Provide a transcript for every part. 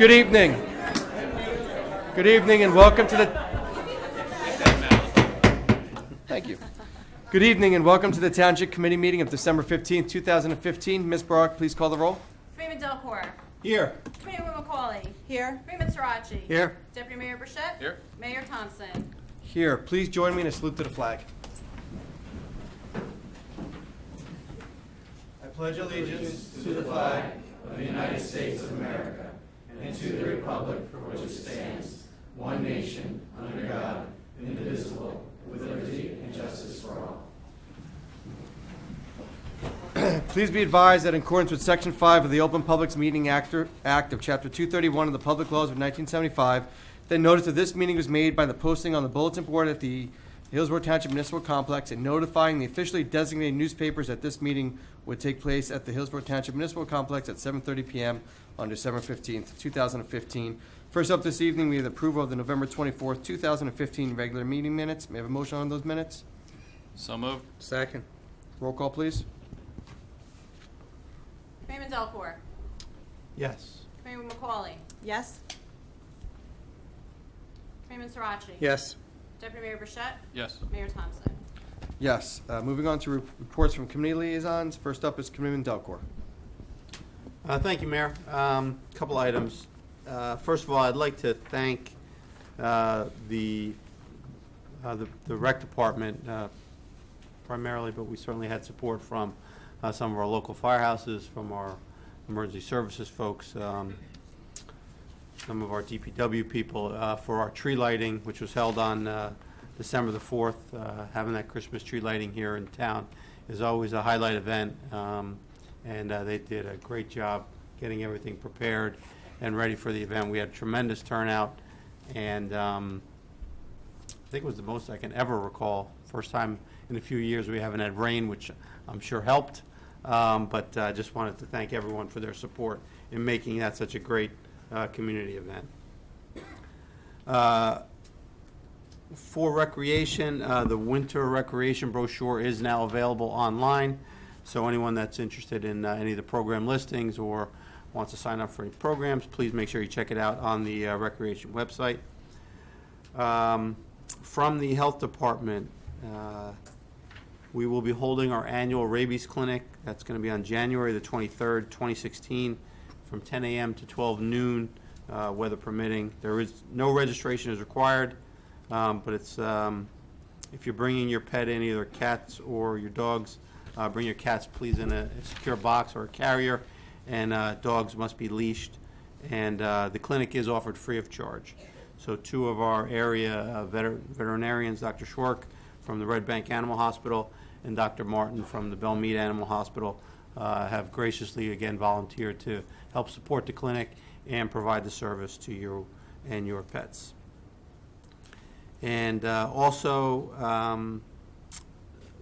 Good evening. Good evening and welcome to the... Thank you. Good evening and welcome to the Township Committee meeting of December 15th, 2015. Ms. Barak, please call the roll. Freeman Delcor. Here. Freeman McCauley. Here. Freeman Sirachi. Here. Deputy Mayor Burchett. Here. Mayor Thompson. Here. Please join me in a salute to the flag. I pledge allegiance to the flag of the United States of America and to the republic for which it stands, one nation, under God, indivisible, with liberty and justice for all. Please be advised that in accordance with Section 5 of the Open Public Meeting Act of Chapter 231 of the Public Laws of 1975, the notice of this meeting was made by the posting on the bulletin board at the Hillsborough Township Municipal Complex and notifying the officially designated newspapers that this meeting would take place at the Hillsborough Township Municipal Complex at 7:30 p.m. on December 15th, 2015. First up this evening, we have the approval of the November 24th, 2015 regular meeting minutes. May I have a motion on those minutes? So moved. Second. Roll call, please. Freeman Delcor. Yes. Freeman McCauley. Yes. Freeman Sirachi. Yes. Deputy Mayor Burchett. Yes. Mayor Thompson. Yes. Moving on to reports from committee liaisons. First up is Committeeman Delcor. Thank you, Mayor. Couple items. First of all, I'd like to thank the rec department primarily, but we certainly had support from some of our local firehouses, from our emergency services folks, some of our DPW people for our tree lighting, which was held on December the 4th. Having that Christmas tree lighting here in town is always a highlight event, and they did a great job getting everything prepared and ready for the event. We had a tremendous turnout, and I think it was the most I can ever recall. First time in a few years we haven't had rain, which I'm sure helped, but I just wanted to thank everyone for their support in making that such a great community event. For recreation, the winter recreation brochure is now available online, so anyone that's interested in any of the program listings or wants to sign up for any programs, please make sure you check it out on the recreation website. From the health department, we will be holding our annual rabies clinic. That's going to be on January the 23rd, 2016, from 10 a.m. to 12 noon, weather permitting. There is no registration is required, but it's if you're bringing your pet in, either cats or your dogs, bring your cats please in a secure box or a carrier, and dogs must be leashed. And the clinic is offered free of charge. So two of our area veterinarians, Dr. Schwark from the Red Bank Animal Hospital and Dr. Martin from the Belmead Animal Hospital, have graciously again volunteered to help support the clinic and provide the service to you and your pets. And also,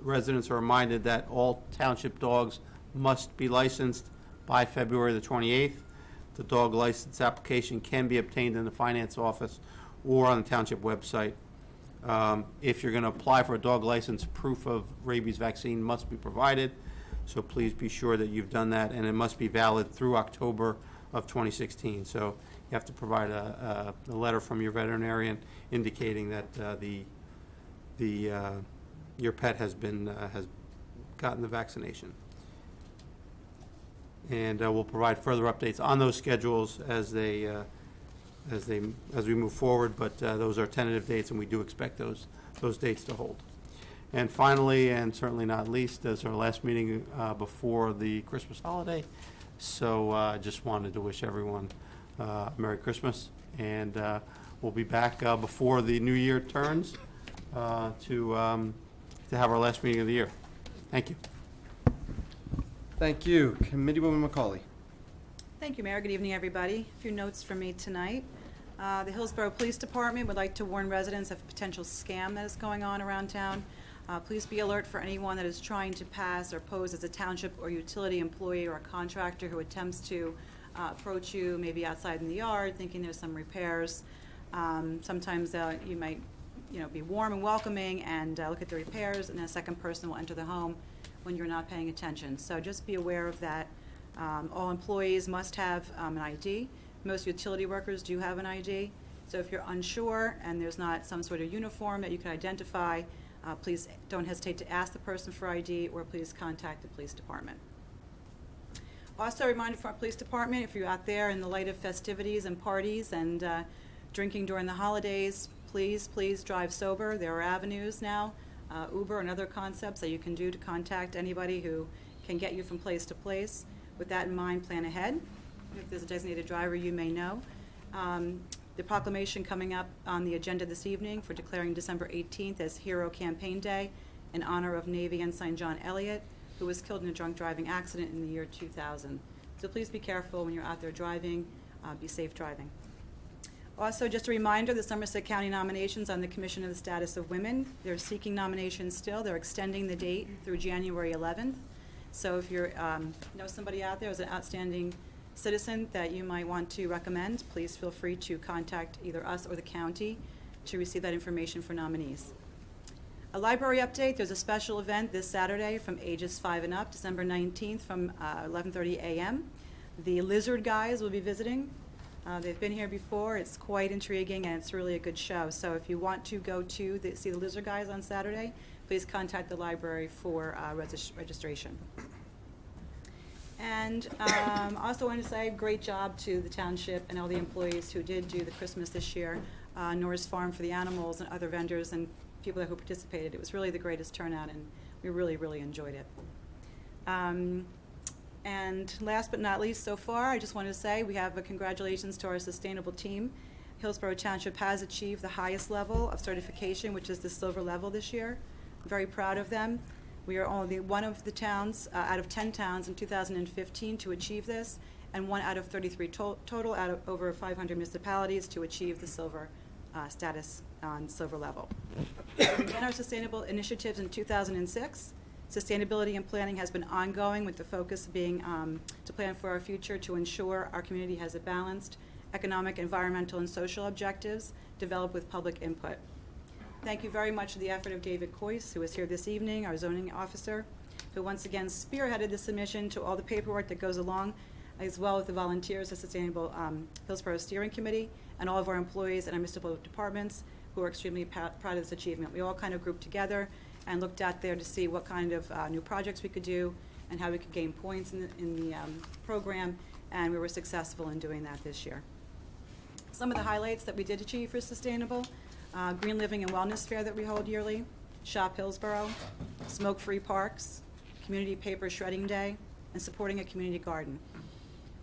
residents are reminded that all township dogs must be licensed by February the 28th. The dog license application can be obtained in the finance office or on the township website. If you're going to apply for a dog license, proof of rabies vaccine must be provided. So please be sure that you've done that, and it must be valid through October of 2016. So you have to provide a letter from your veterinarian indicating that your pet has gotten the vaccination. And we'll provide further updates on those schedules as we move forward. But those are tentative dates, and we do expect those dates to hold. And finally, and certainly not least, this is our last meeting before the Christmas holiday. So I just wanted to wish everyone a Merry Christmas, and we'll be back before the new year turns to have our last meeting of the year. Thank you. Thank you. Committeewoman McCauley. Thank you, Mayor. Good evening, everybody. A few notes from me tonight. The Hillsborough Police Department would like to warn residents of a potential scam that is going on around town. Please be alert for anyone that is trying to pass or pose as a township or utility employee or a contractor who attempts to approach you maybe outside in the yard thinking there's some repairs. Sometimes you might be warm and welcoming and look at the repairs, and then a second person will enter the home when you're not paying attention. So just be aware of that. All employees must have an ID. Most utility workers do have an ID. So if you're unsure and there's not some sort of uniform that you can identify, please don't hesitate to ask the person for ID, or please contact the police department. Also, a reminder from our police department, if you're out there in the light of festivities and parties and drinking during the holidays, please drive sober. There are avenues now, Uber and other concepts that you can do to contact anybody who can get you from place to place. With that in mind, plan ahead. If there's a designated driver, you may know. The proclamation coming up on the agenda this evening for declaring December 18th as Hero Campaign Day in honor of Navy Ensign John Elliott, who was killed in a drunk driving accident in the year 2000. So please be careful when you're out there driving. Be safe driving. Also, just a reminder, the Somerset County nominations on the Commission on the Status of Women, they're seeking nominations still. They're extending the date through January 11th. So if you know somebody out there who's an outstanding citizen that you might want to recommend, please feel free to contact either us or the county to receive that information for nominees. A library update, there's a special event this Saturday from ages 5 and up, December 19th from 11:30 a.m. The Lizard Guys will be visiting. They've been here before. It's quite intriguing and it's really a good show. So if you want to go to see the Lizard Guys on Saturday, please contact the library for registration. And also want to say great job to the township and all the employees who did do the Christmas this year, Norris Farm for the animals and other vendors and people who participated. It was really the greatest turnout and we really, really enjoyed it. And last but not least so far, I just want to say we have a congratulations to our sustainable team. Hillsborough Township has achieved the highest level of certification, which is the silver level this year. I'm very proud of them. We are only one of the towns out of 10 towns in 2015 to achieve this, and one out of 33 total out of over 500 municipalities to achieve the silver status on silver level. We began our sustainable initiatives in 2006. Sustainability and planning has been ongoing, with the focus being to plan for our future to ensure our community has a balanced economic, environmental, and social objectives developed with public input. Thank you very much to the effort of David Coyce, who is here this evening, our zoning officer, who once again spearheaded the submission to all the paperwork that goes along, as well as the volunteers of Sustainable Hillsborough Steering Committee, and all of our employees and our municipal departments who are extremely proud of this achievement. We all kind of grouped together and looked out there to see what kind of new projects we could do and how we could gain points in the program, and we were successful in doing that this year. Some of the highlights that we did achieve for Sustainable: Green Living and Wellness Fair that we hold yearly, Shop Hillsborough, Smoke-Free Parks, Community Paper Shredding Day, and supporting a community garden.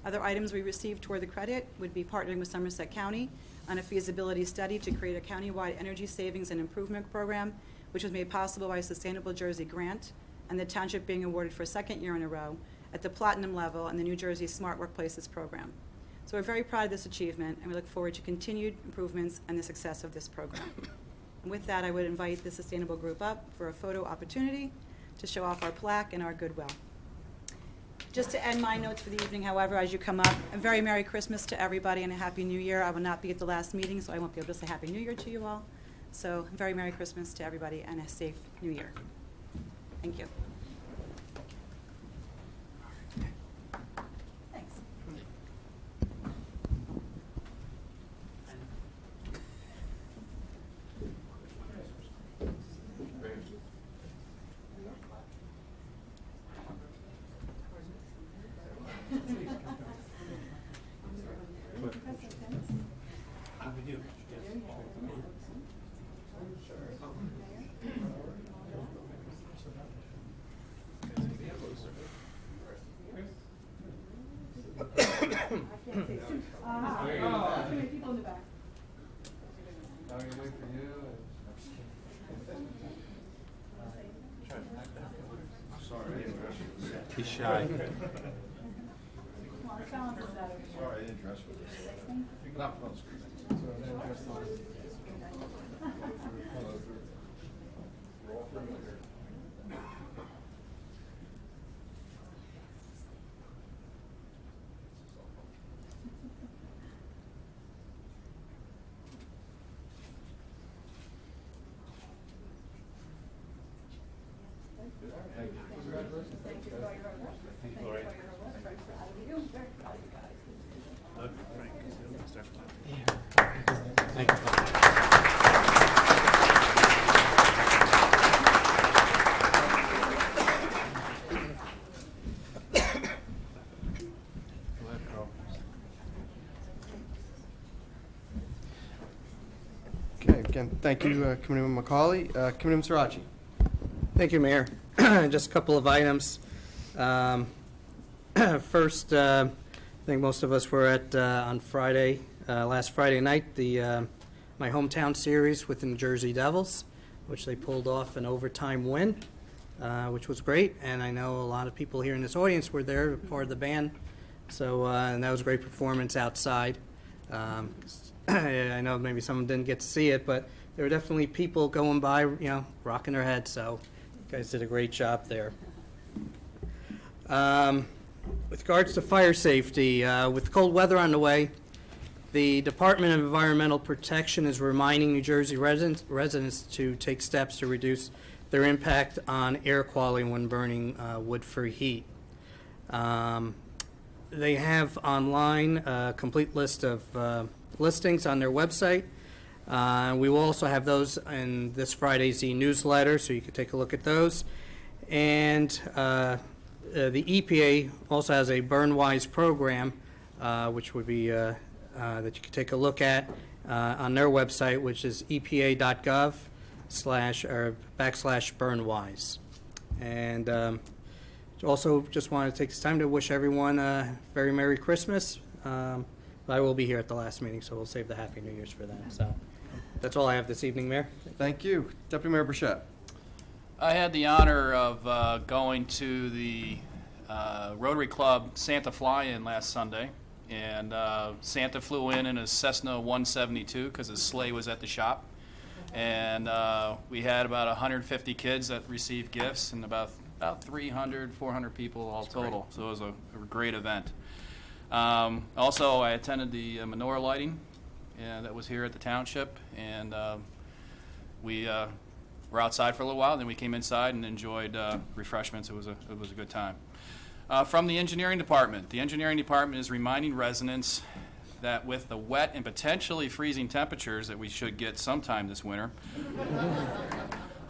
Other items we received toward the credit would be partnering with Somerset County on a feasibility study to create a countywide energy savings and improvement program, which was made possible by a Sustainable Jersey grant, and the township being awarded for a second year in a row at the platinum level in the New Jersey Smart Workplaces program. So we're very proud of this achievement, and we look forward to continued improvements and the success of this program. And with that, I would invite the Sustainable group up for a photo opportunity to show off our plaque and our goodwill. Just to end my notes for the evening, however, as you come up, a very Merry Christmas to everybody and a Happy New Year. I will not be at the last meeting, so I won't be able to say Happy New Year to you all. So very Merry Christmas to everybody and a safe New Year. Thank you. Thanks. People in the back. He's shy. Sorry, I didn't dress for this. Not on screen. Thank you for your hard work. Very proud of you. Very proud of you guys. Thank you. Go ahead, Carl. Okay, again, thank you, Committeeman McCauley. Committeeman Sirachi. Thank you, Mayor. Just a couple of items. First, I think most of us were at, on Friday, last Friday night, my hometown series with the New Jersey Devils, which they pulled off an overtime win, which was great. And I know a lot of people here in this audience were there, part of the band. So, and that was a great performance outside. I know maybe some didn't get to see it, but there were definitely people going by, rocking their heads. So, you guys did a great job there. With regards to fire safety, with cold weather on the way, the Department of Environmental Protection is reminding New Jersey residents to take steps to reduce their impact on air quality when burning wood for heat. They have online a complete list of listings on their website. We will also have those in this Friday's e-newsletter, so you can take a look at those. And the EPA also has a Burn-Wise program, which would be that you can take a look at on their website, which is epa.gov/Burnwise. And also just want to take this time to wish everyone a very Merry Christmas. But I will be here at the last meeting, so we'll save the Happy New Year's for them. So that's all I have this evening, Mayor. Thank you. Deputy Mayor Burchett. I had the honor of going to the Rotary Club Santa Fly-In last Sunday, and Santa flew in a Cessna 172 because his sleigh was at the shop, and we had about 150 kids that received gifts, and about 300, 400 people all total. So it was a great event. Also, I attended the menorah lighting that was here at the Township, and we were outside for a little while, then we came inside and enjoyed refreshments. It was a good time. From the engineering department is reminding residents that with the wet and potentially freezing temperatures that we should get sometime this winter,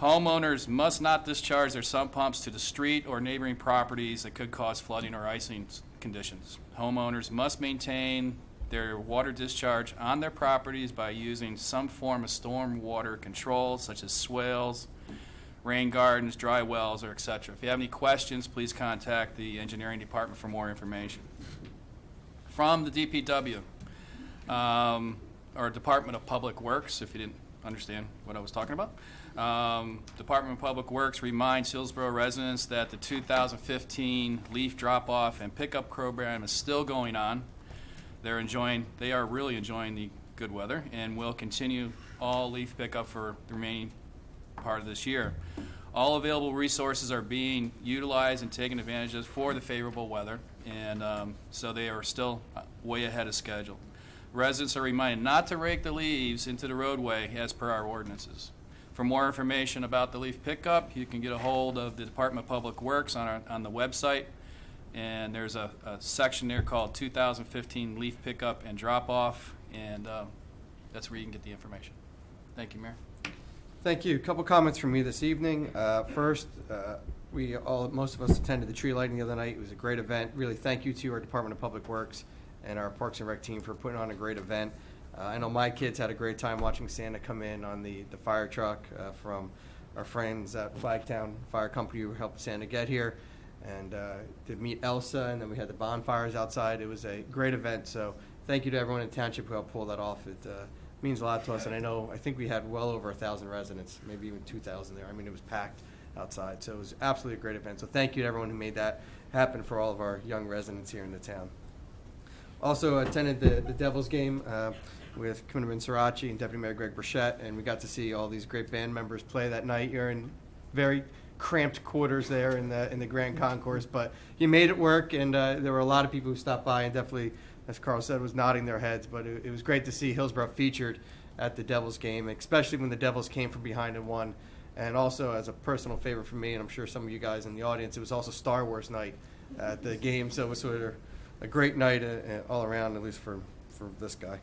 homeowners must not discharge their sump pumps to the street or neighboring properties that could cause flooding or icing conditions. Homeowners must maintain their water discharge on their properties by using some form of storm water control, such as swales, rain gardens, dry wells, or etc. If you have any questions, please contact the engineering department for more information. From the DPW, or Department of Public Works, if you didn't understand what I was talking about. Department of Public Works reminds Hillsborough residents that the 2015 leaf drop-off and pickup program is still going on. They are really enjoying the good weather, and will continue all leaf pickup for the remaining part of this year. All available resources are being utilized and taken advantage of for the favorable weather, and so they are still way ahead of schedule. Residents are reminded not to rake the leaves into the roadway as per our ordinances. For more information about the leaf pickup, you can get a hold of the Department of Public Works on the website, and there's a section there called 2015 Leaf Pickup and Drop-Off, and that's where you can get the information. Thank you, Mayor. Thank you. A couple comments from me this evening. First, most of us attended the tree lighting the other night. It was a great event. Really, thank you to our Department of Public Works and our Parks and Rec team for putting on a great event. I know my kids had a great time watching Santa come in on the fire truck from our friends at Flagtown Fire Company who helped Santa get here, and to meet Elsa, and then we had the bonfires outside. It was a great event, so thank you to everyone in Township who helped pull that off. It means a lot to us, and I think we had well over 1,000 residents, maybe even 2,000 there. I mean, it was packed outside, so it was absolutely a great event. So thank you to everyone who made that happen for all of our young residents here in the town. Also attended the Devils game with Committeeman Sirachi and Deputy Mayor Greg Burchett, and we got to see all these great band members play that night. You're in very cramped quarters there in the Grand Concourse, but you made it work, and there were a lot of people who stopped by and definitely, as Carl said, was nodding their heads. But it was great to see Hillsborough featured at the Devils game, especially when the Devils came from behind and won. And also, as a personal favorite for me, and I'm sure some of you guys in the audience, it was also Star Wars night at the game, so it was sort of a great night all around, at least for this guy.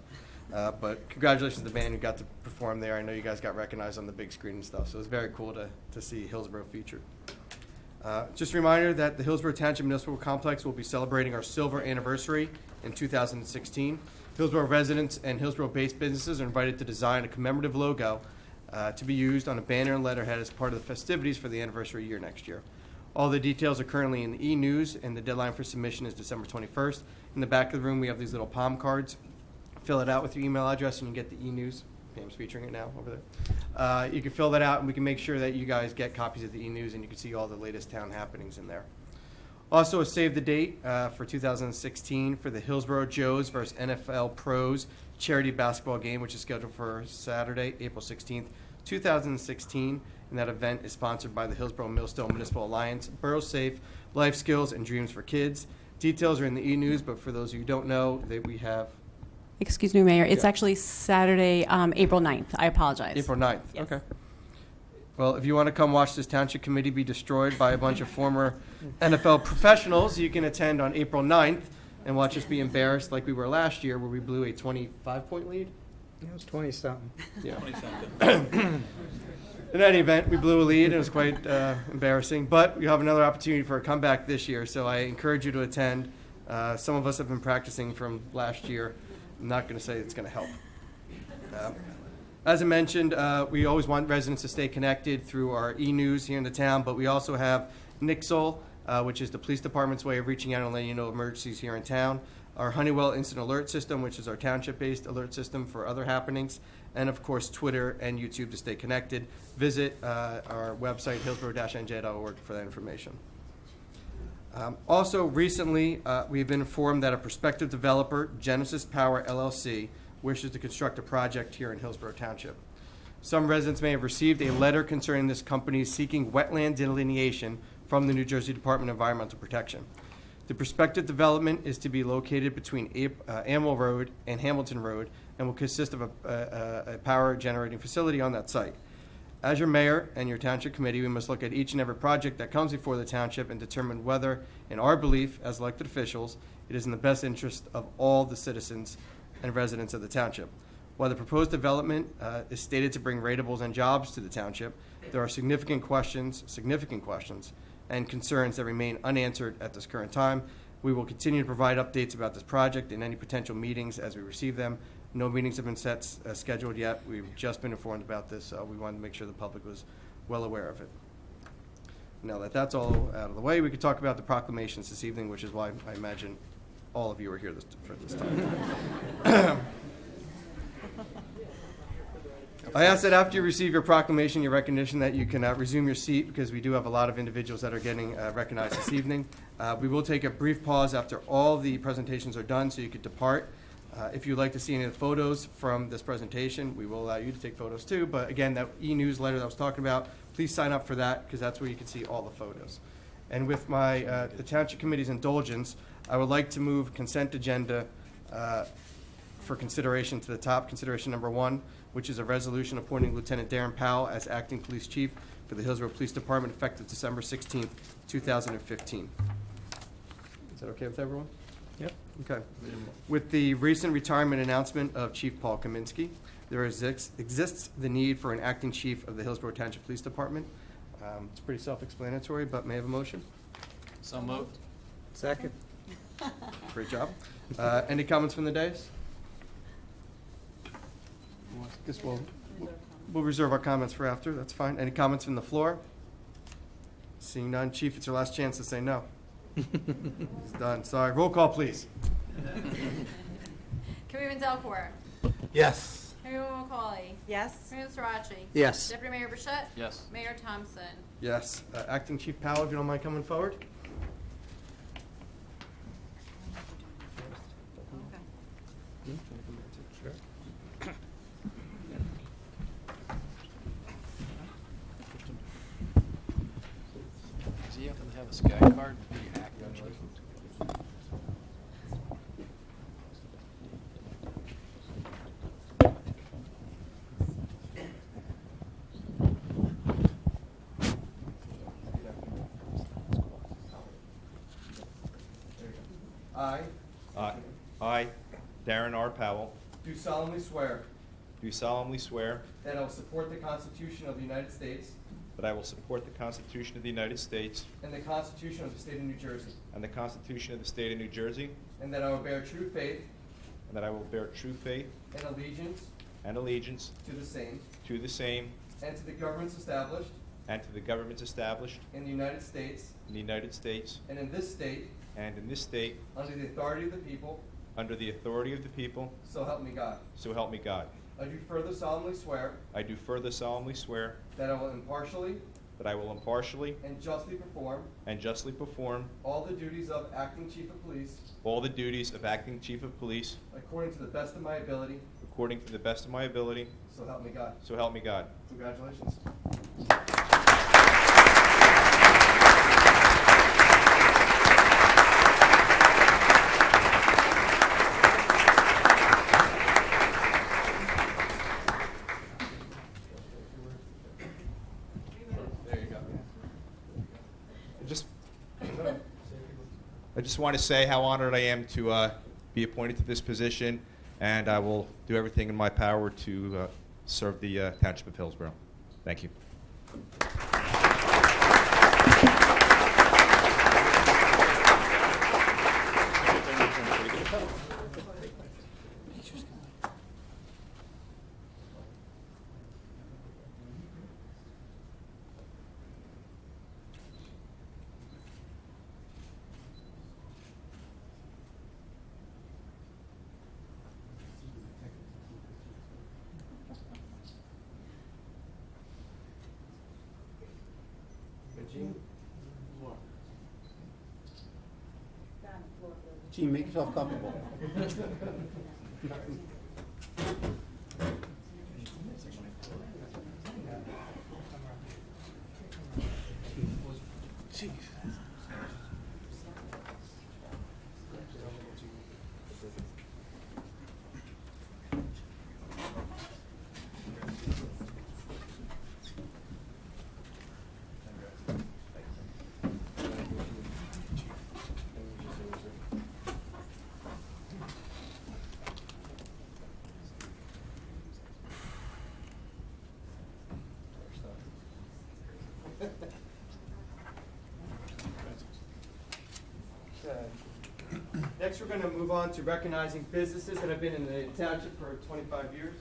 But congratulations to the band who got to perform there. I know you guys got recognized on the big screen and stuff, so it was very cool to see Hillsborough featured. Just a reminder that the Hillsborough Township Municipal Complex will be celebrating our silver anniversary in 2016. Hillsborough residents and Hillsborough-based businesses are invited to design a commemorative logo to be used on a banner and letterhead as part of the festivities for the anniversary year next year. All the details are currently in the e-news, and the deadline for submission is December 21st. In the back of the room, we have these little palm cards. Fill it out with your email address, and you get the e-news. Pam's featuring it now over there. You can fill that out, and we can make sure that you guys get copies of the e-news, and you can see all the latest town happenings in there. Also, a save the date for 2016 for the Hillsborough Joes versus NFL Pros charity basketball game, which is scheduled for Saturday, April 16th, 2016. And that event is sponsored by the Hillsborough Millstone Municipal Alliance, Borough Safe, Life Skills, and Dreams for Kids. Details are in the e-news, but for those of you who don't know, that we have Excuse me, Mayor. It's Yeah. actually Saturday, April 9th. I apologize. April 9th. Yes. Okay. Well, if you want to come watch this township committee be destroyed by a bunch of former NFL professionals, you can attend on April 9th and watch us be embarrassed like we were last year where we blew a 25-point lead. It was 20-something. Yeah. In any event, we blew a lead, and it was quite embarrassing. But we have another opportunity for a comeback this year, so I encourage you to attend. Some of us have been practicing from last year. I'm not going to say it's going to help. As I mentioned, we always want residents to stay connected through our e-news here in the town, but we also have Nixle, which is the police department's way of reaching out and letting you know emergencies here in town. Our Honeywell Instant Alert System, which is our township-based alert system for other happenings, and of course Twitter and YouTube to stay connected. Visit our website, hillsborough-nj.org, for that information. Also, recently, we've been informed that a prospective developer, Genesis Power LLC, wishes to construct a project here in Hillsborough Township. Some residents may have received a letter concerning this company seeking wetland delineation from the New Jersey Department of Environmental Protection. The prospective development is to be located between Amwell Road and Hamilton Road and will consist of a power generating facility on that site. As your mayor and your township committee, we must look at each and every project that comes before the township and determine whether, in our belief as elected officials, it is in the best interest of all the citizens and residents of the township. While the proposed development is stated to bring ratables and jobs to the township, there are significant questions, and concerns that remain unanswered at this current time. We will continue to provide updates about this project and any potential meetings as we receive them. No meetings have been scheduled yet. We've just been informed about this, so we wanted to make sure the public was well aware of it. Now that that's all out of the way, we could talk about the proclamations this evening, which is why I imagine all of you are here for this time. I ask that after you receive your proclamation, your recognition, that you can resume your seat, because we do have a lot of individuals that are getting recognized this evening. We will take a brief pause after all the presentations are done, so you could depart. If you'd like to see any of the photos from this presentation, we will allow you to take photos too. But again, that e-newsletter that I was talking about, please sign up for that, because that's where you can see all the photos. And with my the Township Committee's indulgence, I would like to move consent agenda for consideration to the top. Consideration number 1, which is a resolution appointing Lieutenant Darren Powell as acting police chief for the Hillsborough Police Department effective December 16th, 2015. Is that okay with everyone? Yep. Okay. With the recent retirement announcement of Chief Paul Kaminsky, there exists the need for an acting chief of the Hillsborough Township Police Department. It's pretty self-explanatory, but may I have a motion? So moved. Second. Great job. Any comments from the dais? I guess we'll reserve our comments for after. That's fine. Any comments from the floor? Seeing none, Chief, it's your last chance to say no. It's done. Sorry. Roll call, please. Committeeman Delcor. Yes. Committeeman McCauley. Yes? Committeeman Sirachi. Yes. Deputy Mayor Burchett. Yes. Mayor Thompson. Yes. Acting Chief Powell, if you don't mind coming forward. Does he have to have a sky card? to be acting chief? I I, Darren R. Powell, do solemnly swear do solemnly swear that I will support the Constitution of the United States that I will support the Constitution of the United States and the Constitution of the State of New Jersey, and the Constitution of the State of New Jersey, and that I will bear true faith and that I will bear true faith and allegiance and allegiance to the same to the same and to the governments established and to the governments established in the United States in the United States and in this state and in this state under the authority of the people, under the authority of the people, so help me God. so help me God. I do further solemnly swear I do further solemnly swear that I will impartially that I will impartially and justly perform and justly perform all the duties of acting chief of police all the duties of acting chief of police according to the best of my ability, according to the best of my ability, so help me God. so help me God. Congratulations. There you go. I just want to say how honored I am to be appointed to this position, and I will do everything in my power to serve the Township of Hillsborough. Thank you. Gene, make yourself comfortable. Next, we're going to move on to recognizing businesses that have been in the township for 25 years.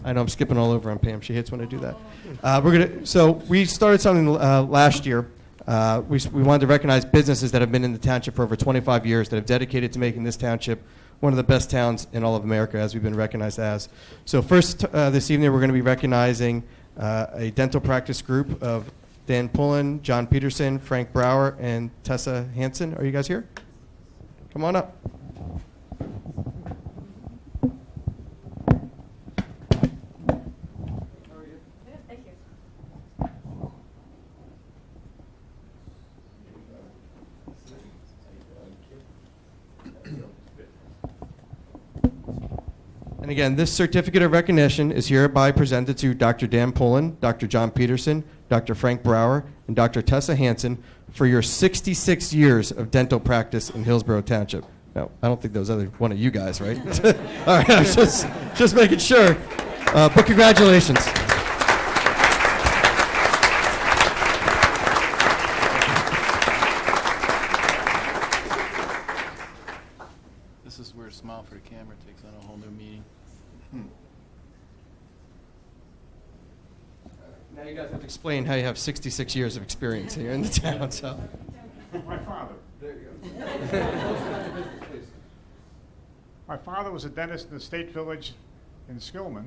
I know I'm skipping all over on Pam. She hates when I do that. So we started something last year. We wanted to recognize businesses that have been in the township for over 25 years that have dedicated to making this township one of the best towns in all of America, as we've been recognized as. So first, this evening, we're going to be recognizing a dental practice group of Dan Pullen, John Peterson, Frank Brower, and Tessa Hansen. Are you guys here? Come on up. Thank you. And again, this certificate of recognition is hereby presented to Dr. Dan Pullen, Dr. John Peterson, Dr. Frank Brower, and Dr. Tessa Hansen for your 66 years of dental practice in Hillsborough Township. Now, I don't think that was other one of you guys, right? All right, I was just making sure. But congratulations. This is where Smile for the Camera takes on a whole new meaning. Now you guys have to explain how you have 66 years of experience here in the town. So. My father. There you go. My father was a dentist in the State Village in Skillman,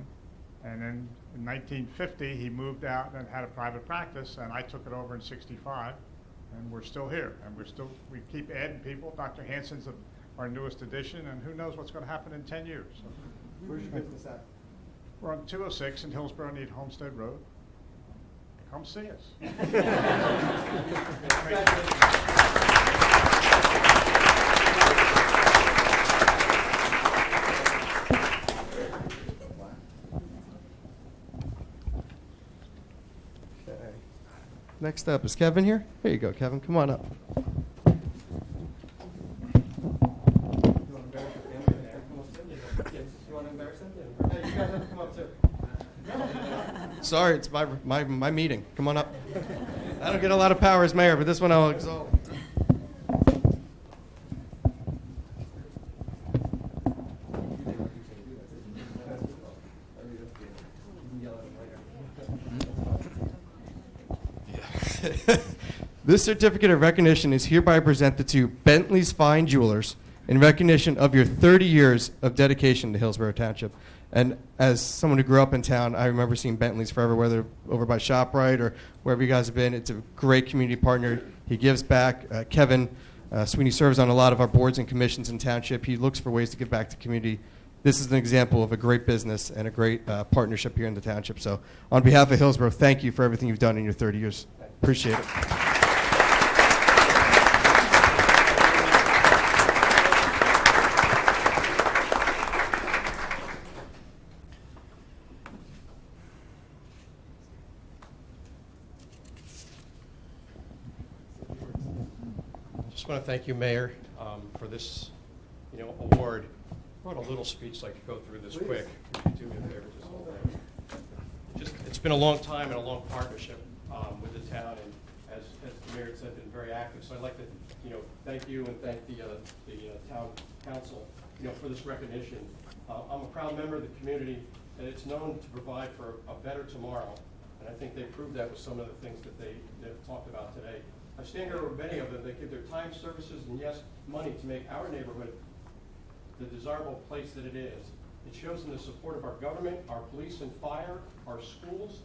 and then in 1950 he moved out and had a private practice, and I took it over in '65, and we're still here, and we keep adding people. Dr. Hansen's our newest addition, and who knows what's going to happen in 10 years. So Where's your business at? we're on 206 in Hillsborough, Need Homestead Road. Come see us. Okay. Next up, is Kevin here? Here you go, Kevin. Come on up. You want to embarrass them? Hey, you guys have to come up too. Sorry, it's my meeting. Come on up. I don't get a lot of power as mayor, but this one I'll exalt. This certificate of recognition is hereby presented to Bentley's Fine Jewelers in recognition of your 30 years of dedication to Hillsborough Township. And as someone who grew up in town, I remember seeing Bentley's forever, whether over by ShopRite or wherever you guys have been. It's a great community partner. He gives back. Kevin Sweeney serves on a lot of our boards and commissions in Township. He looks for ways to give back to the community. This is an example of a great business and a great partnership here in the Township. So on behalf of Hillsborough, thank you for everything you've done in your 30 years. Appreciate it. Just want to thank you, Mayor, for this, award. I wrote a little speech so I could go through this quick. If you do me a favor, just hold that. It's been a long time and a long partnership with the town, and as the mayor said, been very active. So I'd like to, thank you and thank the town council, for this recognition. I'm a proud member of the community, and it's known to provide for a better tomorrow. And I think they proved that with some of the things that they've talked about today. I stand here with many of them. They give their time, services, and yes, money to make our neighborhood the desirable place that it is. It shows in the support of our government, our police and fire, our schools,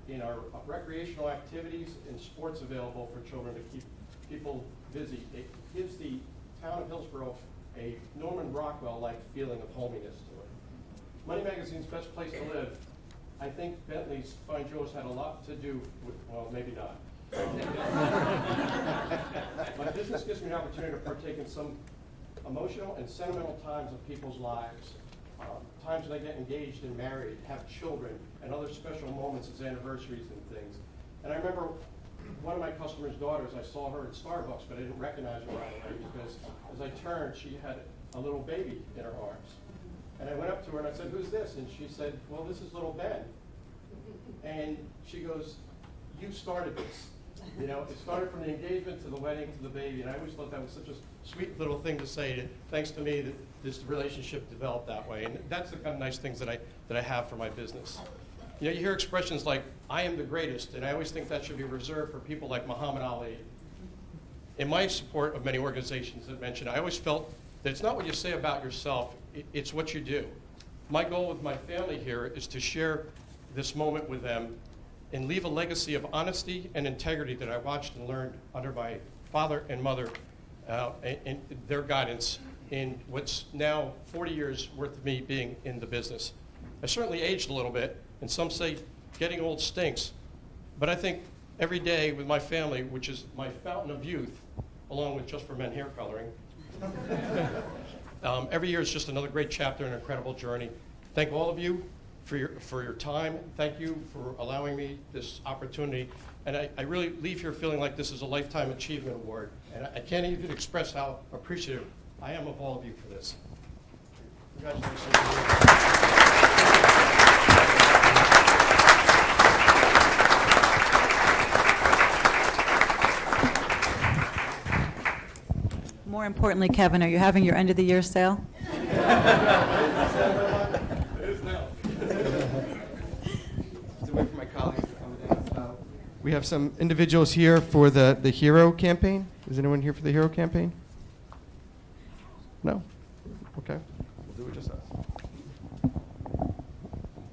in our recreational activities and sports available for children to keep people busy. It gives the town of Hillsborough a Norman Rockwell-like feeling of hominess to it. Money Magazine's Best Place to Live. I think Bentley's Fine Jewelers had a lot to do with, well, maybe not. My business gives me an opportunity to partake in some emotional and sentimental times of people's lives. Times when they get engaged and married, have children, and other special moments as anniversaries and things. And I remember one of my customer's daughters, I saw her at Starbucks, but I didn't recognize her right away because as I turned, she had a little baby in her arms. And I went up to her and I said, "Who's this?" And she said, "Well, this is little Ben." And she goes, "You started this." It started from the engagement to the wedding to the baby, and I always thought that was such a sweet little thing to say. Thanks to me, that this relationship developed that way, and that's the kind of nice things that I have for my business. You hear expressions like "I am the greatest," and I always think that should be reserved for people like Muhammad Ali. In my support of many organizations that mentioned, I always felt that it's not what you say about yourself; it's what you do. My goal with my family here is to share this moment with them and leave a legacy of honesty and integrity that I watched and learned under my father and mother and their guidance in what's now 40 years worth of me being in the business. I certainly aged a little bit, and some say getting old stinks, but I think every day with my family, which is my fountain of youth, along with Just for Men hair coloring, every year is just another great chapter and an incredible journey. Thank all of you for your time. Thank you for allowing me this opportunity. And I really leave here feeling like this is a Lifetime Achievement Award. And I can't even express how appreciative I am of all of you for this. Congratulations. More importantly, Kevin, are you having your end of the year sale? We have some individuals here for the Hero campaign. Is anyone here for the Hero campaign? No? Okay. We'll do it just us.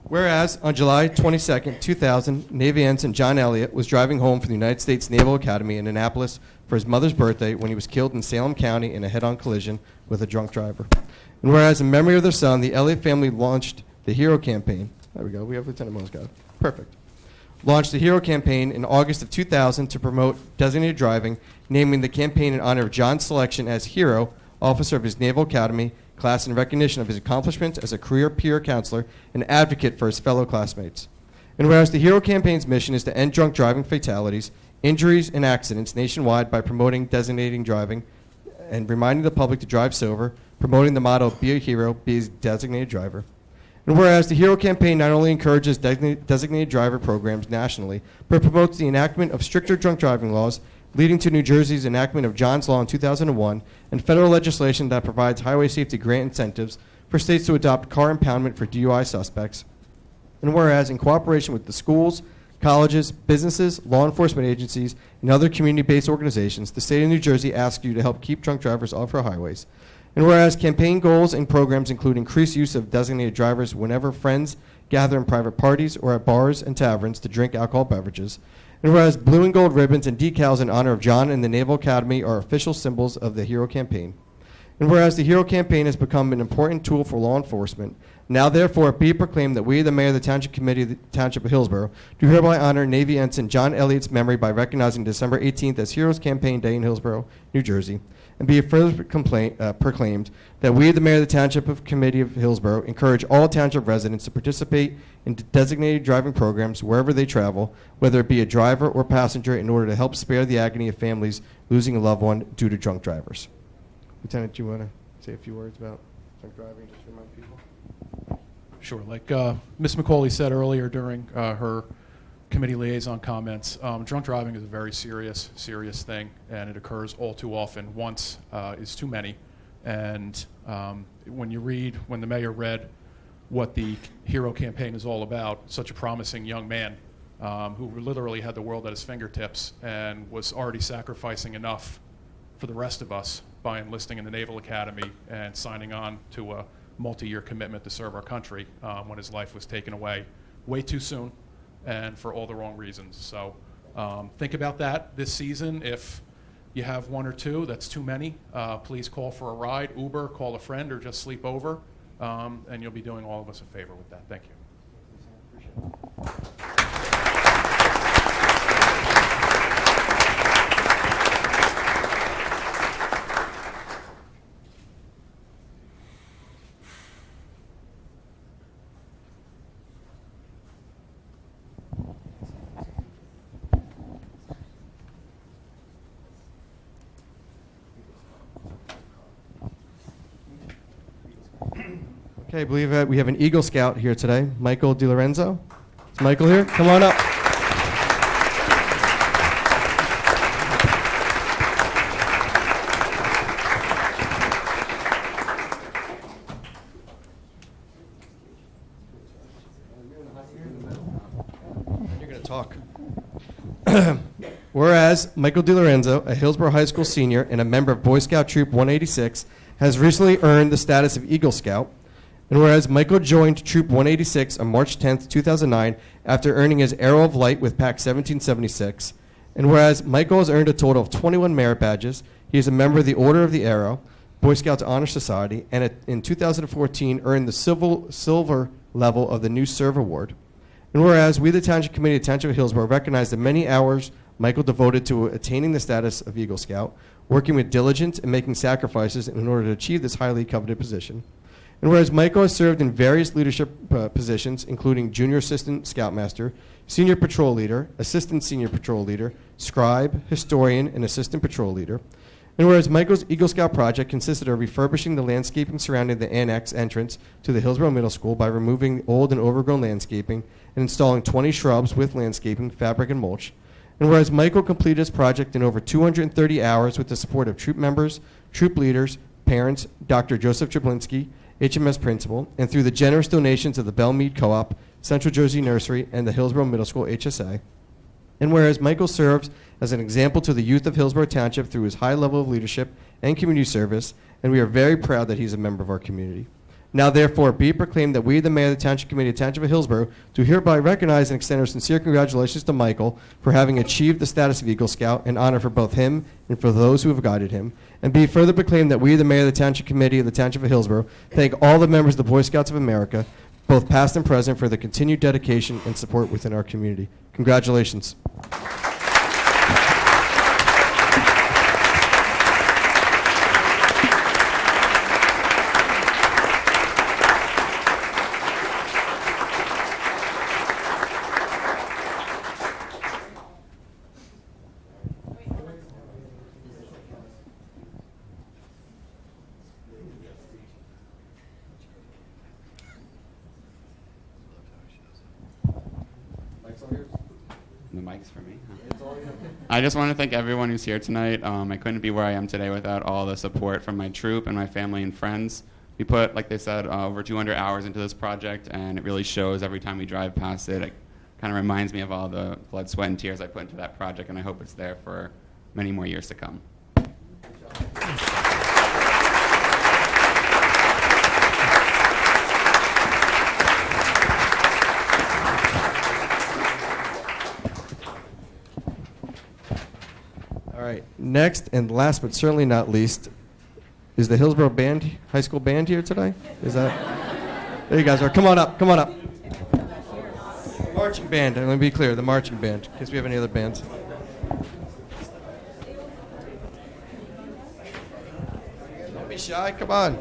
Whereas on July 22nd, 2000, Navy Ensign John Elliott was driving home from the United States Naval Academy in Annapolis for his mother's birthday when he was killed in Salem County in a head-on collision with a drunk driver. And whereas in memory of their son, the Elliott family launched the Hero campaign. There we go. We have Lieutenant Mosgov. Perfect. Launched the Hero campaign in August of 2000 to promote designated driving, naming the campaign in honor of John's selection as Hero, officer of his Naval Academy class in recognition of his accomplishments as a career peer counselor and advocate for his fellow classmates. And whereas the Hero campaign's mission is to end drunk driving fatalities, injuries, and accidents nationwide by promoting designating driving and reminding the public to drive sober, promoting the motto, be a hero, be a designated driver. And whereas the HERO campaign not only encourages designated driver programs nationally, but promotes the enactment of stricter drunk driving laws, leading to New Jersey's enactment of John's Law in 2001, and federal legislation that provides highway safety grant incentives for states to adopt car impoundment for DUI suspects. And whereas in cooperation with the schools, colleges, businesses, law enforcement agencies, and other community-based organizations, the state of New Jersey asks you to help keep drunk drivers off our highways. And whereas campaign goals and programs include increased use of designated drivers whenever friends gather in private parties or at bars and taverns to drink alcohol beverages. And whereas blue and gold ribbons and decals in honor of John and the Naval Academy are official symbols of the HERO campaign. And whereas the HERO campaign has become an important tool for law enforcement, now therefore be it proclaimed that we, the Mayor of the Township Committee of the Township of Hillsborough, do hereby honor Navy Ensign John Elliott's memory by recognizing December 18th as Heroes Campaign Day in Hillsborough, New Jersey. And be it further proclaimed that we, the Mayor of the Township Committee of Hillsborough, encourage all township residents to participate in designated driving programs wherever they travel, whether it be a driver or passenger, in order to help spare the agony of families losing a loved one due to drunk drivers. Lieutenant, do you want to say a few words about drunk driving, just to remind people? Sure. Like Ms. McCauley said earlier during her committee liaison comments, drunk driving is a very serious thing, and it occurs all too often. Once is too many. And when the mayor read what the HERO campaign is all about, such a promising young man who literally had the world at his fingertips and was already sacrificing enough for the rest of us by enlisting in the Naval Academy and signing on to a multi-year commitment to serve our country when his life was taken away way too soon and for all the wrong reasons. So think about that this season. If you have one or two, that's too many. Please call for a ride, Uber, call a friend, or just sleep over, and you'll be doing all of us a favor with that. Thank you. Okay, I believe we have an Eagle Scout here today, Michael DiLorenzo. Is Michael here? Come on up. You're going to talk. Whereas Michael DiLorenzo, a Hillsborough High School senior and a member of Boy Scout Troop 186, has recently earned the status of Eagle Scout. And whereas Michael joined Troop 186 on March 10th, 2009, after earning his Arrow of Light with Pack 1776. And whereas Michael has earned a total of 21 merit badges, he is a member of the Order of the Arrow, Boy Scouts Honor Society, and in 2014 earned the silver level of the New Serve Award. And whereas we, the Township Committee of Township of Hillsborough, recognize the many hours Michael devoted to attaining the status of Eagle Scout, working with diligence and making sacrifices in order to achieve this highly coveted position. And whereas Michael has served in various leadership positions, including Junior Assistant Scoutmaster, Senior Patrol Leader, Assistant Senior Patrol Leader, Scribe, Historian, and Assistant Patrol Leader. And whereas Michael's Eagle Scout project consisted of refurbishing the landscaping surrounding the annex entrance to the Hillsborough Middle School by removing old and overgrown landscaping and installing 20 shrubs with landscaping, fabric, and mulch. And whereas Michael completed his project in over 230 hours with the support of troop members, troop leaders, parents, Dr. Joseph Jablinski, HMS principal, and through the generous donations of the Bellmead Co-op, Central Jersey Nursery, and the Hillsborough Middle School HSA. And whereas Michael serves as an example to the youth of Hillsborough Township through his high level of leadership and community service, and we are very proud that he's a member of our community. Now therefore be it proclaimed that we, the Mayor of the Township Committee of Township of Hillsborough, do hereby recognize and extend our sincere congratulations to Michael for having achieved the status of Eagle Scout, an honor for both him and for those who have guided him. And be further proclaimed that we, the Mayor of the Township Committee of the Township of Hillsborough, thank all the members of the Boy Scouts of America, both past and present, for their continued dedication and support within our community. Congratulations. the mics for me. I just want to thank everyone who's here tonight. I couldn't be where I am today without all the support from my troop and my family and friends. We put, like they said, over 200 hours into this project, and it really shows every time we drive past it. It kind of reminds me of all the blood, sweat, and tears I put into that project, and I hope it's there for many more years to come. All right, next and last but certainly not least, is the Hillsborough Band, High School Band here today? Is that? There you guys are. Come on up, come on up. Marching band, and let me be clear, the marching band, in case we have any other bands. Don't be shy, come on.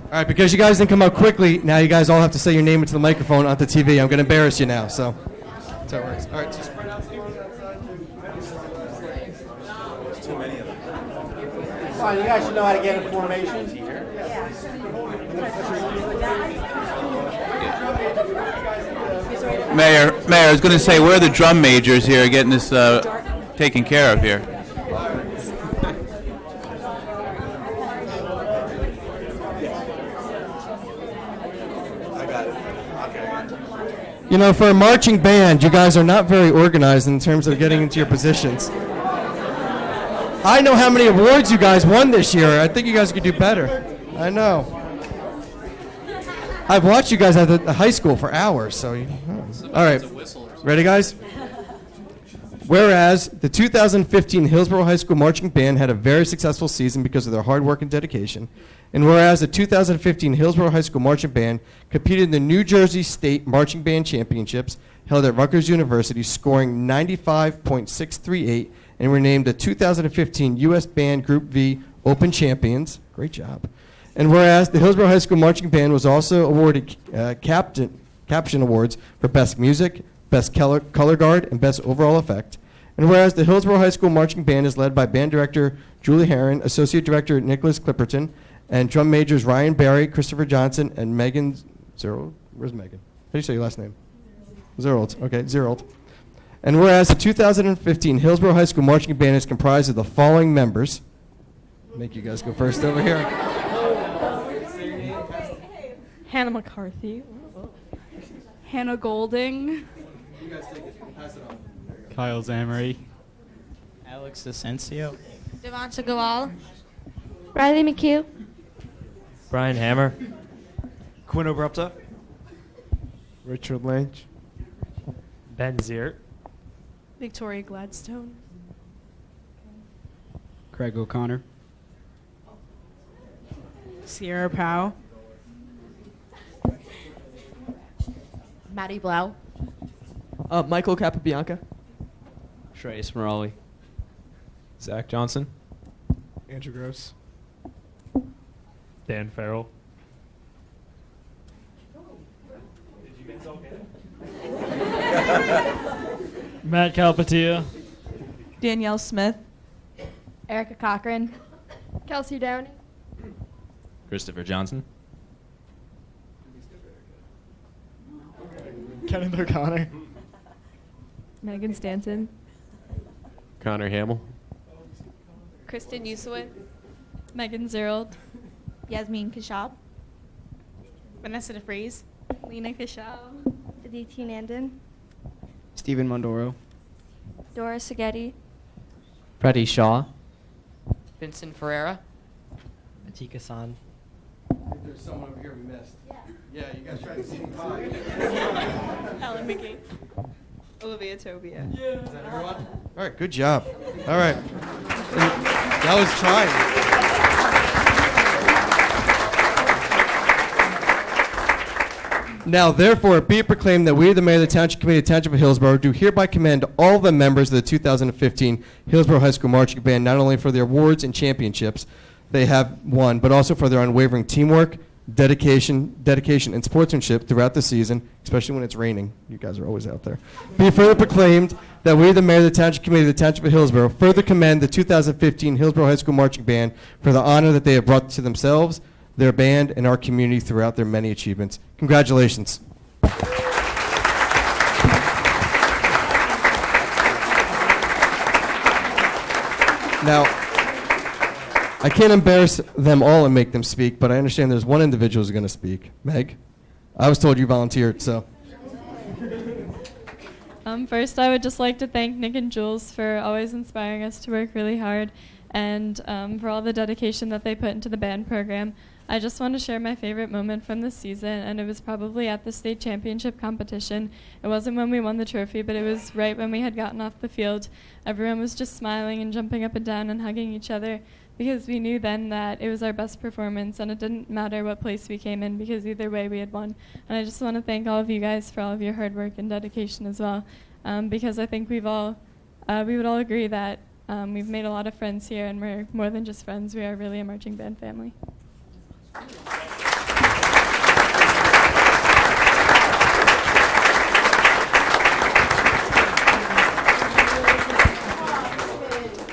All right, because you guys didn't come out quickly, now you guys all have to say your name into the microphone onto TV. I'm going to embarrass you now, so that's how it works. All right, so spread out the arms outside. There's too many of them. Come on, you guys should know how to get in formation. Mayor, I was going to say, where are the drum majors here getting this taken care of here? You know, for a marching band, you guys are not very organized in terms of getting into your positions. I know how many awards you guys won this year. I think you guys could do better. I know. I've watched you guys at the high school for hours, so. All right. Ready, guys? Whereas the 2015 Hillsborough High School Marching Band had a very successful season because of their hard work and dedication, and whereas the 2015 Hillsborough High School Marching Band competed in the New Jersey State Marching Band Championships held at Rutgers University, scoring 95.638, and were named the 2015 U.S. Band Group V Open Champions. Great job. And whereas the Hillsborough High School Marching Band was also awarded caption awards for Best Music, Best Color Guard, and Best Overall Effect. And whereas the Hillsborough High School Marching Band is led by Band Director Julie Herron, Associate Director Nicholas Clipperton, and Drum Majors Ryan Barry, Christopher Johnson, and Megan Zerold. Where's Megan? How do you say your last name? Zerold. Okay, Zerold. And whereas the 2015 Hillsborough High School Marching Band is comprised of the following members. Make you guys go first over here. Hannah McCarthy. Hannah Golding. You guys take it. Pass it on. Kyle Zamery. Alex Asensio. Devonta Galal. Riley McHugh. Brian Hammer. Quinn Obrupta. Richard Lynch. Ben Ziert. Victoria Gladstone. Craig O'Connor. Sierra Powell. Maddie Blau. Michael Capabianca. Shreyas Morali. Zach Johnson. Andrew Gross. Dan Farrell. Matt Calpatia. Danielle Smith. Erica Cochran. Kelsey Downey. Christopher Johnson. Kenneth O'Connor. Megan Stanton. Connor Hamill. Kristen Usowitz. Megan Zerold. Yasmin Kashab. Vanessa DeFries. Lena Kashal. Aditi Nandan. Stephen Mondoro. Dora Saghetti. Freddie Shaw. Vincent Ferreira. Atika San. There's someone over here we missed. Yeah, you guys tried to see me high. Ellen McGee. Olivia Tobia. Is that everyone? All right, good job. All right. That was trying. Now, therefore, be it proclaimed that we, the Mayor of the Township Committee of the Township of Hillsborough, do hereby commend all the members of the 2015 Hillsborough High School Marching Band, not only for their awards and championships they have won, but also for their unwavering teamwork, dedication, and sportsmanship throughout the season, especially when it's raining. You guys are always out there. Be further proclaimed that we, the Mayor of the Township Committee of the Township of Hillsborough, further commend the 2015 Hillsborough High School Marching Band for the honor that they have brought to themselves, their band, and our community throughout their many achievements. Congratulations. Now, I can't embarrass them all and make them speak, but I understand there's one individual who's going to speak. Meg? I was told you volunteered, so. First, I would just like to thank Nick and Jules for always inspiring us to work really hard and for all the dedication that they put into the band program. I just want to share my favorite moment from this season, and it was probably at the state championship competition. It wasn't when we won the trophy, but it was right when we had gotten off the field. Everyone was just smiling and jumping up and down and hugging each other because we knew then that it was our best performance, and it didn't matter what place we came in because either way we had won. And I just want to thank all of you guys for all of your hard work and dedication as well, because I think we would all agree that we've made a lot of friends here, and we're more than just friends. We are really a marching band family. We're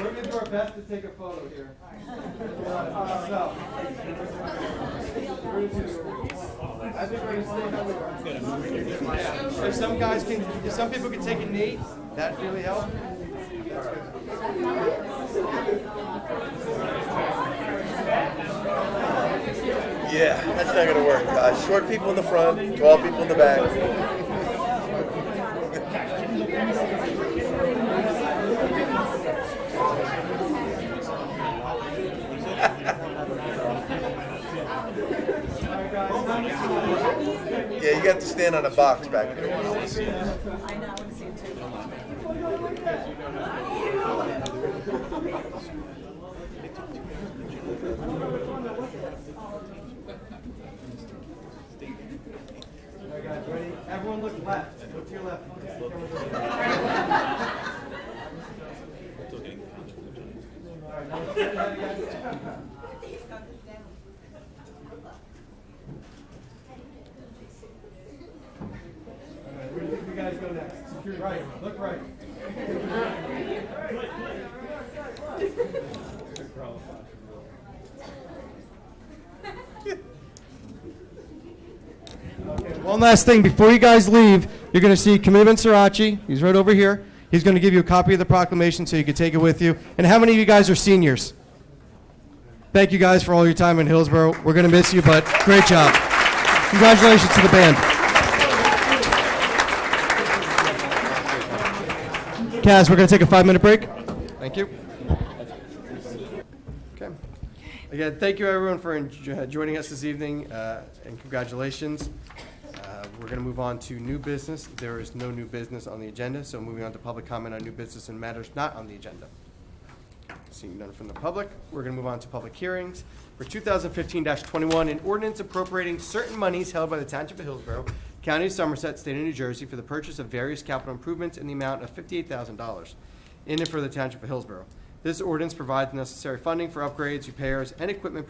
going to do our best to take a photo here. I think we're going to stay how we are. If some people can take a knee, that'd really help. Yeah, that's not going to work. Short people in the front, tall people in the back. Yeah, you got to stand on a box back there. I want to see it. I know, I want to see it too. All right, guys, ready? Everyone look left. Look to your left. All right, now stand that again. Where do you guys go next? Security. Right. Look right. Okay, one last thing. Before you guys leave, you're going to see Commitment Srirachi. He's right over here. He's going to give you a copy of the proclamation so you can take it with you. And how many of you guys are seniors? Thank you guys for all your time in Hillsborough. We're going to miss you, but great job. Congratulations to the band. Kaz, we're going to take a 5-minute break. Thank you. Okay. Again, thank you everyone for joining us this evening, and congratulations. We're going to move on to new business. There is no new business on the agenda, so moving on to public comment on new business and matters not on the agenda. Seeing none from the public, we're going to move on to public hearings. For 2015-21, an ordinance appropriating certain monies held by the Township of Hillsborough, County of Somerset, State of New Jersey, for the purchase of various capital improvements in the amount of $58,000 in and for the Township of Hillsborough. This ordinance provides necessary funding for upgrades, repairs, and equipment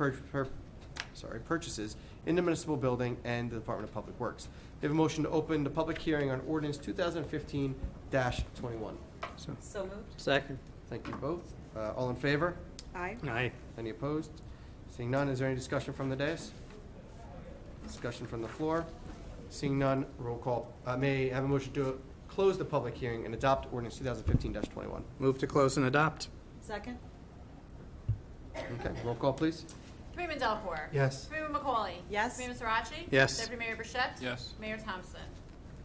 purchases in the municipal building and the Department of Public Works. We have a motion to open the public hearing on ordinance 2015-21. So moved. Second. Thank you both. All in favor? Aye. Aye. Any opposed? Seeing none, is there any discussion from the dais? Discussion from the floor? Seeing none, roll call. May I have a motion to close the public hearing and adopt ordinance 2015-21? Move to close and adopt. Second. Okay, roll call, please. Commitment Delacorte. Yes. Commitment McCauley. Yes. Commitment Srirachi. Yes. Deputy Mayor Burchett. Yes. Mayor Thompson.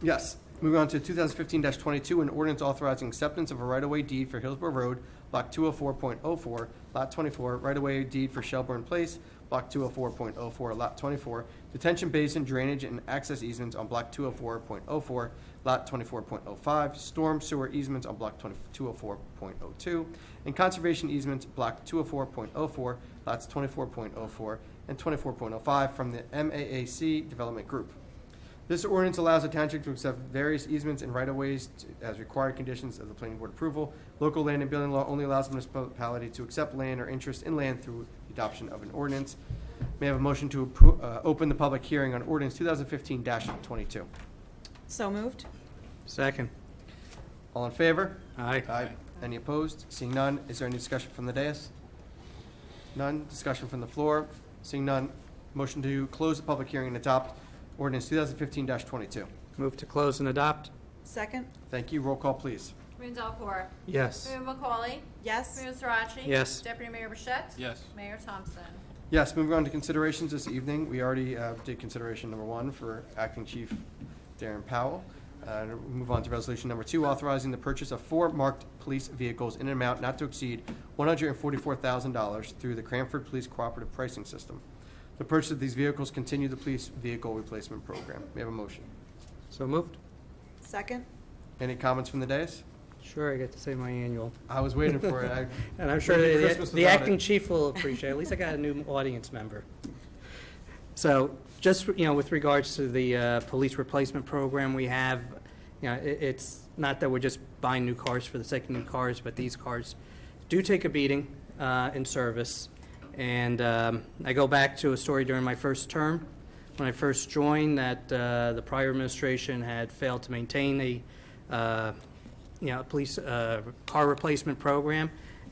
Yes. Moving on to 2015-22, an ordinance authorizing acceptance of a right-of-way deed for Hillsborough Road, Block 204.04, Lot 24, right-of-way deed for Shelburne Place, Block 204.04, Lot 24, detention basin, drainage, and access easements on Block 204.04, Lot 24.05, storm sewer easements on Block 204.02, and conservation easements, Block 204.04, Lots 24.04 and 24.05 from the MAAC Development Group. This ordinance allows the township to accept various easements and right-of-ways as required conditions of the planning board approval. Local land and building law only allows the municipality to accept land or interest in land through the adoption of an ordinance. May I have a motion to open the public hearing on ordinance 2015-22? So moved. Second. All in favor? Aye. Aye. Any opposed? Seeing none, is there any discussion from the dais? None. Discussion from the floor? Seeing none, motion to close the public hearing and adopt ordinance 2015-22. Move to close and adopt. Second. Thank you. Roll call, please. Committeeman Delacorte. Yes. Committeeman McCauley. Yes. Committeeman Sirachi. Yes. Deputy Mayor Bichette. Yes. Mayor Thompson. Yes, moving on to considerations this evening. We already did consideration number 1 for Acting Chief Darren Powell. We'll move on to resolution number 2, authorizing the purchase of 4 marked police vehicles in an amount not to exceed $144,000 through the Cranford Police Cooperative Pricing System. The purchase of these vehicles continue the police vehicle replacement program. May I have a motion? So moved? Second? Any comments from the dais? Sure, I get to say my annual. I was waiting for it. And I'm sure Maybe the Christmas the without acting it. chief will appreciate it. At least I got a new audience member. So just, with regards to the police replacement program we have, it's not that we're just buying new cars for the sake of new cars, but these cars do take a beating in service. And I go back to a story during my first term, when I first joined, that the prior administration had failed to maintain a police car replacement program,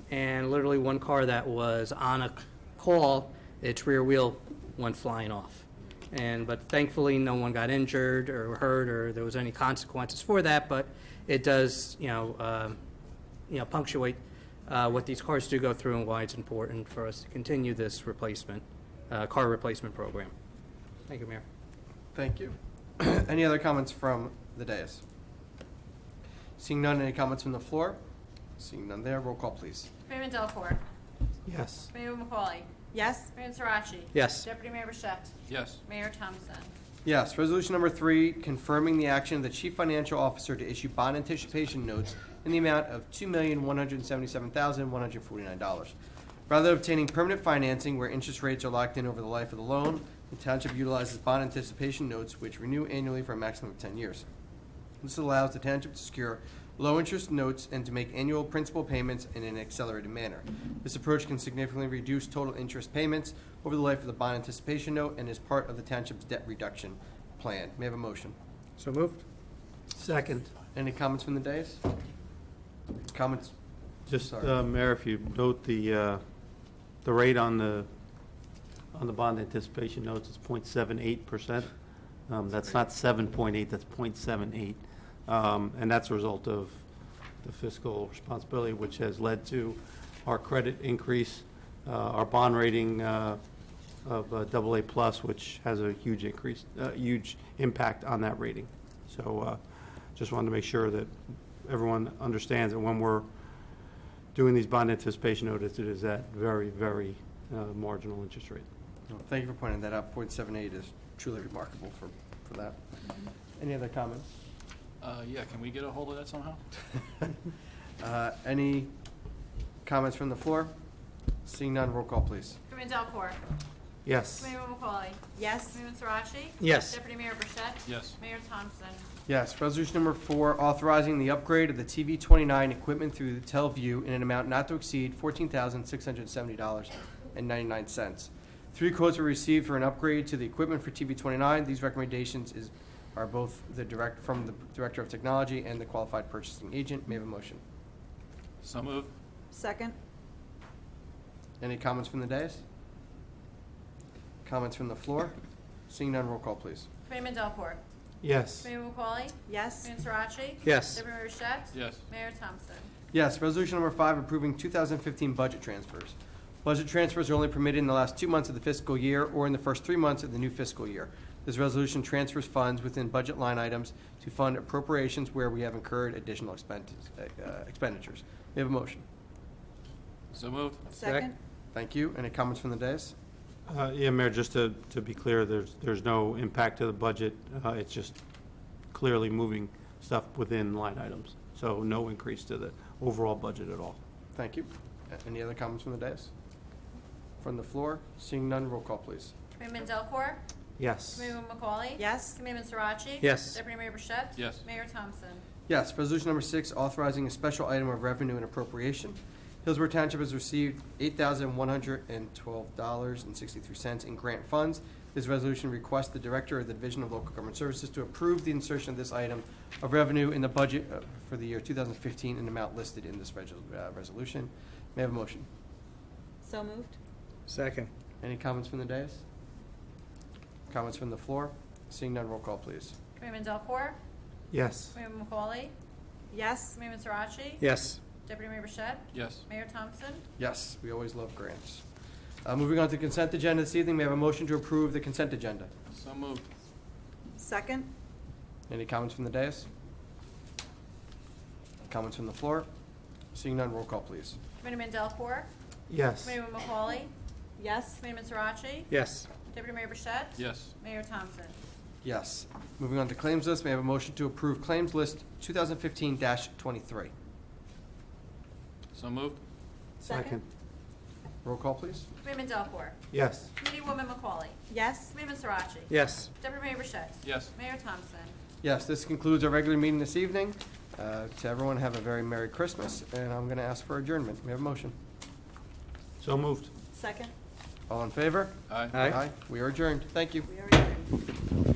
and literally one car that was on a call, its rear wheel went flying off. But thankfully, no one got injured or hurt, or there was any consequences for that. But it does, punctuate what these cars do go through and why it's important for us to continue this car replacement program. Thank you, Mayor. Thank you. Any other comments from the dais? Seeing none, any comments from the floor? Seeing none there, roll call, please. Committeeman Delacorte. Yes. Committeeman McCauley. Yes. Committeeman Sirachi. Yes. Deputy Mayor Bichette. Yes. Mayor Thompson. Yes, resolution number 3, confirming the action of the chief financial officer to issue bond anticipation notes in the amount of $2,177,149. Rather than obtaining permanent financing where interest rates are locked in over the life of the loan, the township utilizes bond anticipation notes which renew annually for a maximum of 10 years. This allows the township to secure low-interest notes and to make annual principal payments in an accelerated manner. This approach can significantly reduce total interest payments over the life of the bond anticipation note and is part of the township's debt reduction plan. May I have a motion? So moved? Second. Any comments from the dais? Comments? Just, Sorry. Mayor, if you note the rate on the bond anticipation notes is 0.78%. That's not 7.8, that's 0.78. And that's a result of the fiscal responsibility, which has led to our credit increase, our bond rating of AA+, which has a huge huge impact on that rating. So just wanted to make sure that everyone understands that when we're doing these bond anticipation notices, it is at very, very marginal interest rate. Well, thank you for pointing that out. 0.78 is truly remarkable for that. Any other comments? Yeah, can we get a hold of that somehow? Any comments from the floor? Seeing none, roll call, please. Committeeman Delacorte. Yes. Committeeman McCauley. Yes. Committeeman Sirachi. Yes. Deputy Mayor Bichette. Yes. Mayor Thompson. Yes, resolution number 4, authorizing the upgrade of the TV 29 equipment through the Telview in an amount not to exceed $14,670.99. 3 quotes were received for an upgrade to the equipment for TV 29. These recommendations are both from the Director of Technology and the Qualified Purchasing Agent. May I have a motion? So moved. Second? Any comments from the dais? Comments from the floor? Seeing none, roll call, please. Committeeman Delacorte. Yes. Committeeman McCauley. Yes. Committeeman Sirachi. Yes. Deputy Mayor Bichette. Yes. Mayor Thompson. Yes, resolution number 5, approving 2015 budget transfers. Budget transfers are only permitted in the last 2 months of the fiscal year or in the first 3 months of the new fiscal year. This resolution transfers funds within budget line items to fund appropriations where we have incurred additional expenditures. We have a motion. So moved. Second? Thank you. Any comments from the dais? Yeah, Mayor, just to be clear, there's no impact to the budget. It's just clearly moving stuff within line items. So no increase to the overall budget at all. Thank you. Any other comments from the dais? From the floor? Seeing none, roll call, please. Committeeman Delacorte. Yes. Committeeman McCauley. Yes. Committeeman Sirachi. Yes. Deputy Mayor Bichette. Yes. Mayor Thompson. Yes, resolution number 6, authorizing a special item of revenue and appropriation. Hillsborough Township has received $8,112.63 in grant funds. This resolution requests the Director of the Division of Local Government Services to approve the insertion of this item of revenue in the budget for the year 2015 in the amount listed in this resolution. May I have a motion? So moved? Second. Any comments from the dais? Comments from the floor? Seeing none, roll call, please. Committeeman Delacorte. Yes. Committeeman McCauley. Yes. Committeeman Sarachi? Yes. Deputy Mayor Bichette? Yes. Mayor Thompson? Yes, we always love grants. Moving on to consent agenda this evening, we have a motion to approve the consent agenda. So moved. Second. Any comments from the dais? Comments from the floor? Seeing none, roll call, please. Committeeman Delcor? Yes. Committeeman McCauley? Yes. Committeeman Sarachi? Yes. Deputy Mayor Bichette? Yes. Mayor Thompson? Yes. Moving on to claims list, may I have a motion to approve claims list 2015-23. So moved. Second. Roll call, please. Committeeman Delcor? Yes. Committeewoman McCauley? Yes. Committeeman Sarachi? Yes. Deputy Mayor Bichette? Yes. Mayor Thompson? Yes, this concludes our regular meeting this evening. To everyone, have a very Merry Christmas, and I'm going to ask for adjournment. May I have a motion? So moved. Second. All in favor? Aye. Aye. We are adjourned. Thank you. We are adjourned.